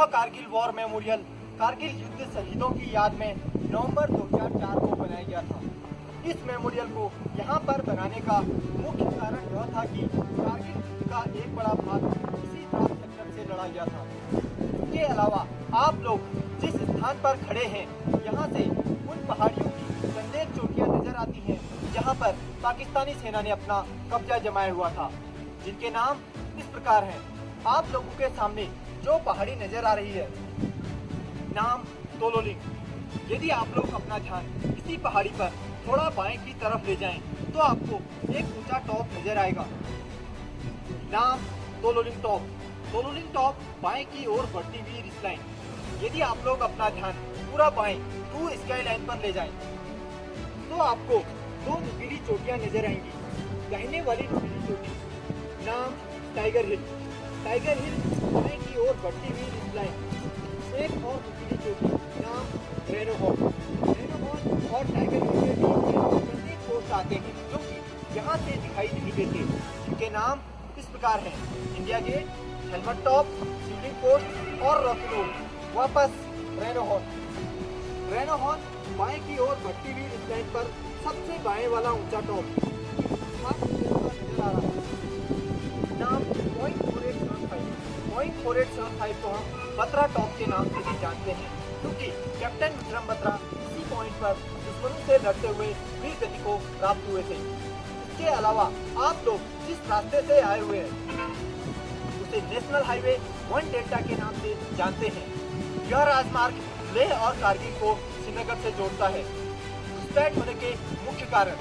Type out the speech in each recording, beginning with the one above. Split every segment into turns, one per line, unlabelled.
यह Kargil war memorial Kargil युद्ध शहीदों की याद में नवंबर 2004 को बनाया गया था। इस मेमोरियल को यहाँ पर बनाने का मुख्य कारण यह था कि कारगिल का एक बड़ा भाग इसी द्रास सेक्टर से लड़ा गया था। इसके अलावा आप लोग जिस स्थान पर खड़े हैं, यहाँ से उन पहाड़ियों की चंदेर चोटियाँ नजर आती हैं, जहाँ पर पाकिस्तानी सेना ने अपना कब्जा जमाया हुआ था, जिनके नाम इस प्रकार हैं। आप लोगों के सामने जो पहाड़ी नजर आ रही है, नाम तोलोलिंग। यदि आप लोग अपना ध्यान इसी पहाड़ी पर थोड़ा बाएं की तरफ ले जाएं, तो आपको एक ऊंचा टॉप नजर आएगा, नाम तोलोलिंग टॉप। तोलोलिंग टॉप बाएं की ओर बढ़ती हुई रिसलाइन। यदि आप लोग अपना ध्यान पूरा बाएं टू स्काई लाइन पर ले जाएं, तो आपको दो नुकीली चोटियां नजर आएंगी। दाहिने वाली नुकीली चोटी नाम टाइगर हिल। टाइगर हिल बाएं की ओर बढ़ती हुई रिसलाइन। एक और नुकीली चोटी नाम रेनो हॉर्न। रेनो हॉर्न और टाइगर हिल के बीच में प्रत्येक पोस्ट आते हैं, जो कि यहाँ से दिखाई नहीं देते, जिनके नाम इस प्रकार हैं: इंडिया गेट, हेलमेट टॉप, शिवलिंग पोस्ट और रॉकी। वापस रेनो हॉर्न। रेनो हॉर्न बाएं की ओर बढ़ती हुई रिसलाइन पर सबसे बाएं वाला ऊंचा टॉप नजर आ रहा है, नाम पॉइंट 4875 को हम बत्रा टॉप के नाम से भी जानते हैं, क्योंकि कैप्टन विक्रम बत्रा इसी पॉइंट पर दुश्मनों से लड़ते हुए वीर गति को प्राप्त हुए थे। इसके अलावा आप लोग जिस रास्ते से आए हुए हैं, उसे नेशनल हाईवे 1 डेल्टा के नाम से जानते हैं। यह राजमार्ग लेह और कारगिल को श्रीनगर से जोड़ता है। घुसपैठ होने के मुख्य कारण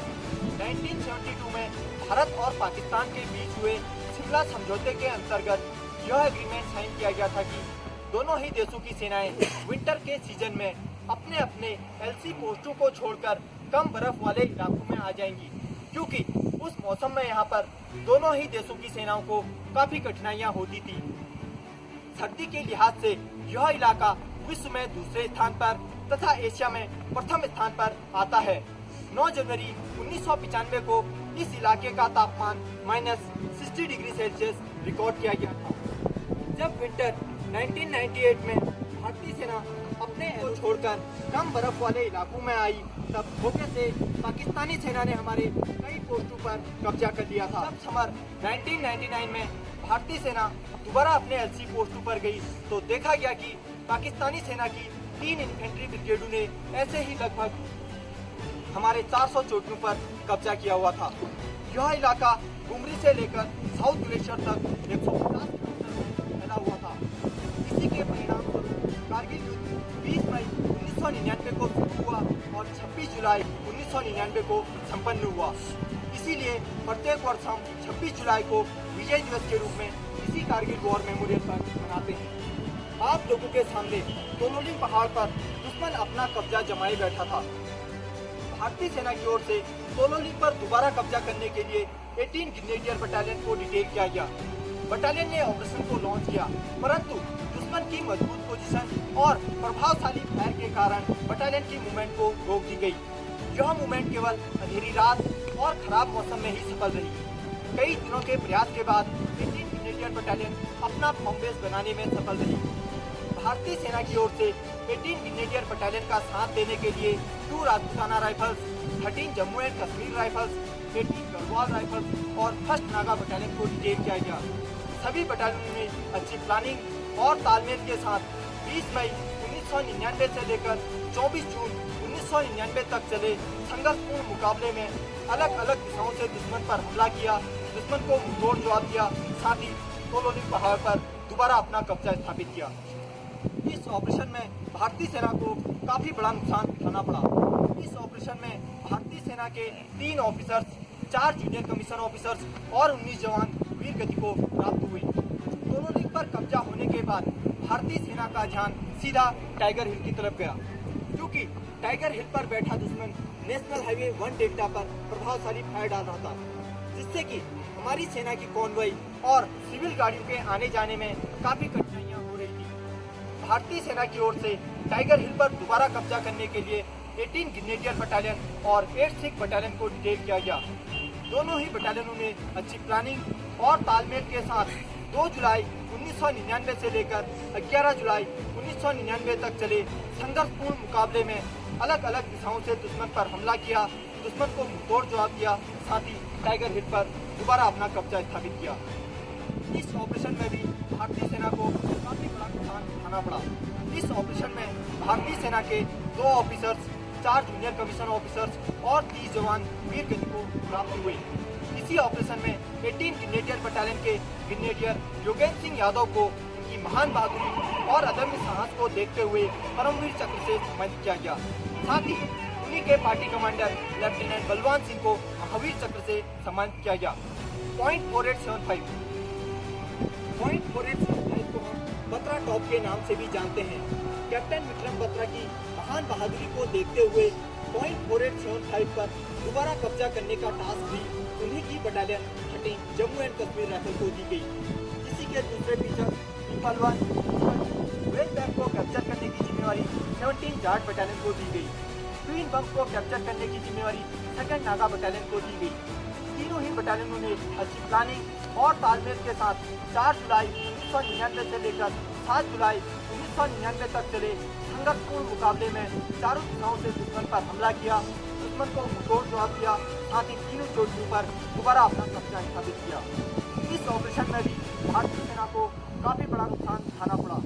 1972 में भारत और पाकिस्तान के बीच हुए शिमला समझौते के अंतर्गत यह एग्रीमेंट साइन किया गया था कि दोनों ही देशों की सेनाएं विंटर के सीजन में अपने अपने एलसी पोस्टों को छोड़कर कम बर्फ वाले इलाकों में आ जाएंगी, क्योंकि उस मौसम में यहाँ पर दोनों ही देशों की सेनाओं को काफी कठिनाइयाँ होती थी। सर्दी के लिहाज से यह इलाका विश्व में दूसरे स्थान पर तथा एशिया में प्रथम स्थान पर आता है। 9 जनवरी 1995 को इस इलाके का तापमान -60 डिग्री सेल्सियस रिकॉर्ड किया गया था। जब विंटर 1998 में भारतीय सेना अपने को छोड़कर कम बर्फ वाले इलाकों में आई, तब धोखे से पाकिस्तानी सेना ने हमारे कई पोस्टों पर कब्जा कर लिया था। जब समर 1999 में भारतीय सेना दोबारा अपने एलसी पोस्टों पर गई, तो देखा गया कि पाकिस्तानी सेना की 3 इन्फेंट्री ब्रिगेडों ने ऐसे ही लगभग हमारे 400 चोटियों पर कब्जा किया हुआ था। यह इलाका गुमरी से लेकर साउथ ग्लेशियर तक 150 किलोमीटर में फैला हुआ था। इसी के परिणाम स्वरूप कारगिल युद्ध 20 मई 1999 को शुरू हुआ और 26 जुलाई 1999 को संपन्न हुआ। इसीलिए प्रत्येक वर्ष हम 26 जुलाई को विजय दिवस के रूप में इसी कारगिल वॉर मेमोरियल पर मनाते हैं। आप लोगों के सामने तोलोलिंग पहाड़ पर दुश्मन अपना कब्जा जमाए बैठा था। भारतीय सेना की ओर से तोलोलिंग पर दोबारा कब्जा करने के लिए 18 ग्रेनेडियर बटालियन को डिटेल किया गया। बटालियन ने ऑपरेशन को लॉन्च किया, परंतु दुश्मन की मजबूत पोजीशन और प्रभावशाली फायर के कारण बटालियन की मूवमेंट को रोक दी गई। यह मूवमेंट केवल अंधेरी रात और खराब मौसम में ही सफल रही। कई दिनों के प्रयास के बाद 18 ग्रेनेडियर बटालियन अपना फॉर्म बेस बनाने में सफल रही। भारतीय सेना की ओर से 18 ग्रेनेडियर बटालियन का साथ देने के लिए 2 Rajputana rifles, 13 Jammu and Kashmir rifles, 18 Garhwal rifles और 1st नागा बटालियन को डिटेल किया गया। सभी बटालियनों ने अच्छी प्लानिंग और तालमेल के साथ 20 मई 1999 से लेकर 24 जून 1999 तक चले संघर्षपूर्ण मुकाबले में अलग अलग दिशाओं से दुश्मन पर हमला किया, दुश्मन को मुंहतोड़ जवाब दिया, साथ ही तोलोलिंग पहाड़ पर दोबारा अपना कब्जा स्थापित किया। इस ऑपरेशन में भारतीय सेना को काफी बड़ा नुकसान उठाना पड़ा। इस ऑपरेशन में भारतीय सेना के 3 ऑफिसर्स, 4 जूनियर कमीशन ऑफिसर्स और 19 जवान वीर गति को प्राप्त हुई। तोलोलिंग पर कब्जा होने के बाद भारतीय सेना का ध्यान सीधा टाइगर हिल की तरफ गया, क्योंकि टाइगर हिल पर बैठा दुश्मन नेशनल हाईवे 1 डेल्टा पर प्रभावशाली फायर डाल रहा था, जिससे कि हमारी सेना की कॉन्वॉय और सिविल गाड़ियों के आने जाने में काफी कठिनाइयां हो रही थी। भारतीय सेना की ओर से टाइगर हिल पर दोबारा कब्जा करने के लिए 18 ग्रेनेडियर बटालियन और 8 सिख बटालियन को डिटेल किया गया। दोनों ही बटालियनों ने अच्छी प्लानिंग और तालमेल के साथ 2 जुलाई 1999 से लेकर 11 जुलाई 1999 तक चले संघर्षपूर्ण मुकाबले में अलग अलग दिशाओं से दुश्मन पर हमला किया, दुश्मन को मुंहतोड़ जवाब दिया, साथ ही टाइगर हिल पर दोबारा अपना कब्जा स्थापित किया। इस ऑपरेशन में भी भारतीय सेना को काफी बड़ा नुकसान उठाना पड़ा। इस ऑपरेशन में भारतीय सेना के 2 ऑफिसर्स, 4 जूनियर कमीशन ऑफिसर्स और 30 जवान वीर गति को प्राप्त हुए। इसी ऑपरेशन में 18 ग्रेनेडियर बटालियन के ग्रेनेडियर योगेंद्र सिंह यादव को उनकी महान बहादुरी और अदम्य साहस को देखते हुए परमवीर चक्र से सम्मानित किया गया। साथ ही उन्हीं के party commander lieutenant Balwan Singh को महावीर चक्र से सम्मानित किया गया। पॉइंट 4875 को हम बत्रा टॉप के नाम से भी जानते हैं। कैप्टन विक्रम बत्रा की महान बहादुरी को देखते हुए पॉइंट 4875 पर दोबारा कब्जा करने का टास्क भी उन्हीं की battalion 13 Jammu and Kashmir rifle को दी गई। इसी के दूसरे फीचर पीपल 1 वेस्ट बैंक को कैप्चर करने की जिम्मेवारी 17 जाट बटालियन को दी गई। ट्विन बम को कैप्चर करने की जिम्मेवारी 2nd नागा बटालियन को दी गई। तीनों ही बटालियनों ने अच्छी प्लानिंग और तालमेल के साथ 4 जुलाई 1999 से लेकर 7 जुलाई 1999 तक चले संघर्षपूर्ण मुकाबले में चारों दिशाओं से दुश्मन पर हमला किया, दुश्मन को मुंहतोड़ जवाब दिया, साथ ही तीनों चोटियों पर दोबारा अपना कब्जा स्थापित किया। इस ऑपरेशन में भी भारतीय सेना को काफी बड़ा नुकसान उठाना पड़ा। इस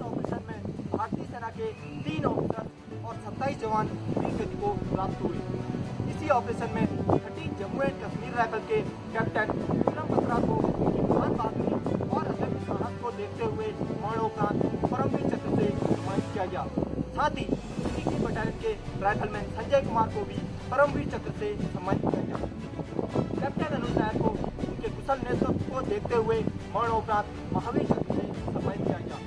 ऑपरेशन में भारतीय सेना के 3 ऑफिसर और 27 जवान वीर गति को प्राप्त हुए। इसी ऑपरेशन में 13 जम्मू एंड कश्मीर राइफल के कैप्टन विक्रम बत्रा को उनकी महान बहादुरी और अदम्य साहस को देखते हुए मरणोपरांत परमवीर चक्र से सम्मानित किया गया। साथ ही उन्हीं की बटालियन के राइफलमैन संजय कुमार को भी परमवीर चक्र से सम्मानित किया गया। कैप्टन अनुज नायर को उनके कुशल नेतृत्व को देखते हुए मरणोपरांत महावीर चक्र से सम्मानित किया गया।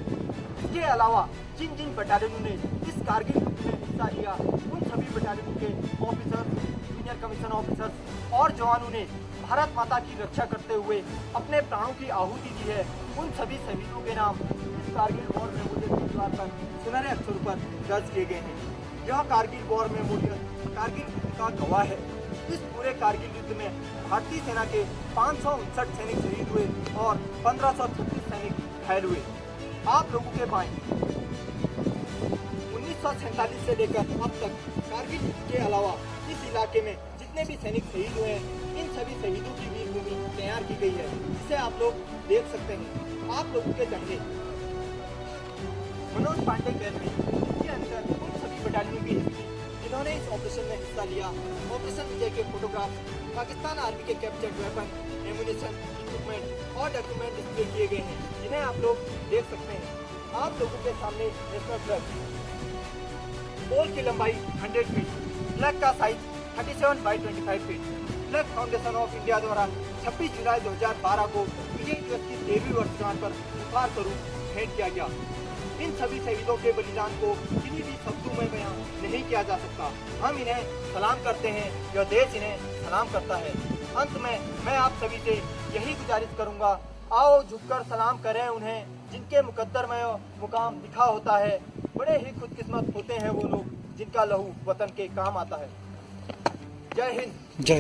इसके अलावा जिन जिन बटालियनों ने इस कारगिल युद्ध में हिस्सा लिया, उन सभी बटालियनों के ऑफिसर्स, जूनियर कमीशन ऑफिसर्स और जवानों ने भारत माता की रक्षा करते हुए अपने प्राणों की आहुति दी है। उन सभी शहीदों के नाम इस कारगिल वॉर मेमोरियल के द्वार पर सुनहरे अक्षरों पर दर्ज किए गए हैं। यह कारगिल वॉर मेमोरियल कारगिल युद्ध का गवाह है। इस पूरे कारगिल युद्ध में भारतीय सेना के 559 सैनिक शहीद हुए और 1536 सैनिक घायल हुए। आप लोगों के बाएं 1947 से लेकर अब तक कारगिल युद्ध के अलावा इस इलाके में जितने भी सैनिक शहीद हुए हैं, इन सभी शहीदों की वीर भूमि तैयार की गई है, जिसे आप लोग देख सकते हैं। आप लोगों के दंगे मनोज पांडे गैलरी के अंदर उन सभी बटालियनों की हिस्ट्री जिन्होंने इस ऑपरेशन में हिस्सा लिया, ऑपरेशन विजय के फोटोग्राफ, पाकिस्तान आर्मी के कैप्चर्ड वेपन, एमुनेशन, इक्विपमेंट और डॉक्यूमेंट डिस्प्ले किए गए हैं, जिन्हें आप लोग देख सकते हैं। आप लोगों के सामने नेशनल फ्लैग, पोल की लंबाई 100 फीट, फ्लैग का size 37 by 25 feet, flag foundation of India द्वारा 26 जुलाई 2012 को विजय दिवस की 13वीं वर्षगांठ पर उपहार स्वरूप भेंट किया गया। इन सभी शहीदों के बलिदान को किसी भी शब्दों में बयां नहीं किया जा सकता। हम इन्हें सलाम करते हैं, यह देश इन्हें सलाम करता है। अंत में मैं आप सभी से यही गुजारिश करूंगा, आओ झुककर सलाम करें उन्हें जिनके मुकद्दर में मुकाम लिखा होता है। बड़े ही खुदकिस्मत होते हैं वो लोग जिनका लहू वतन के काम आता है। जय हिंद।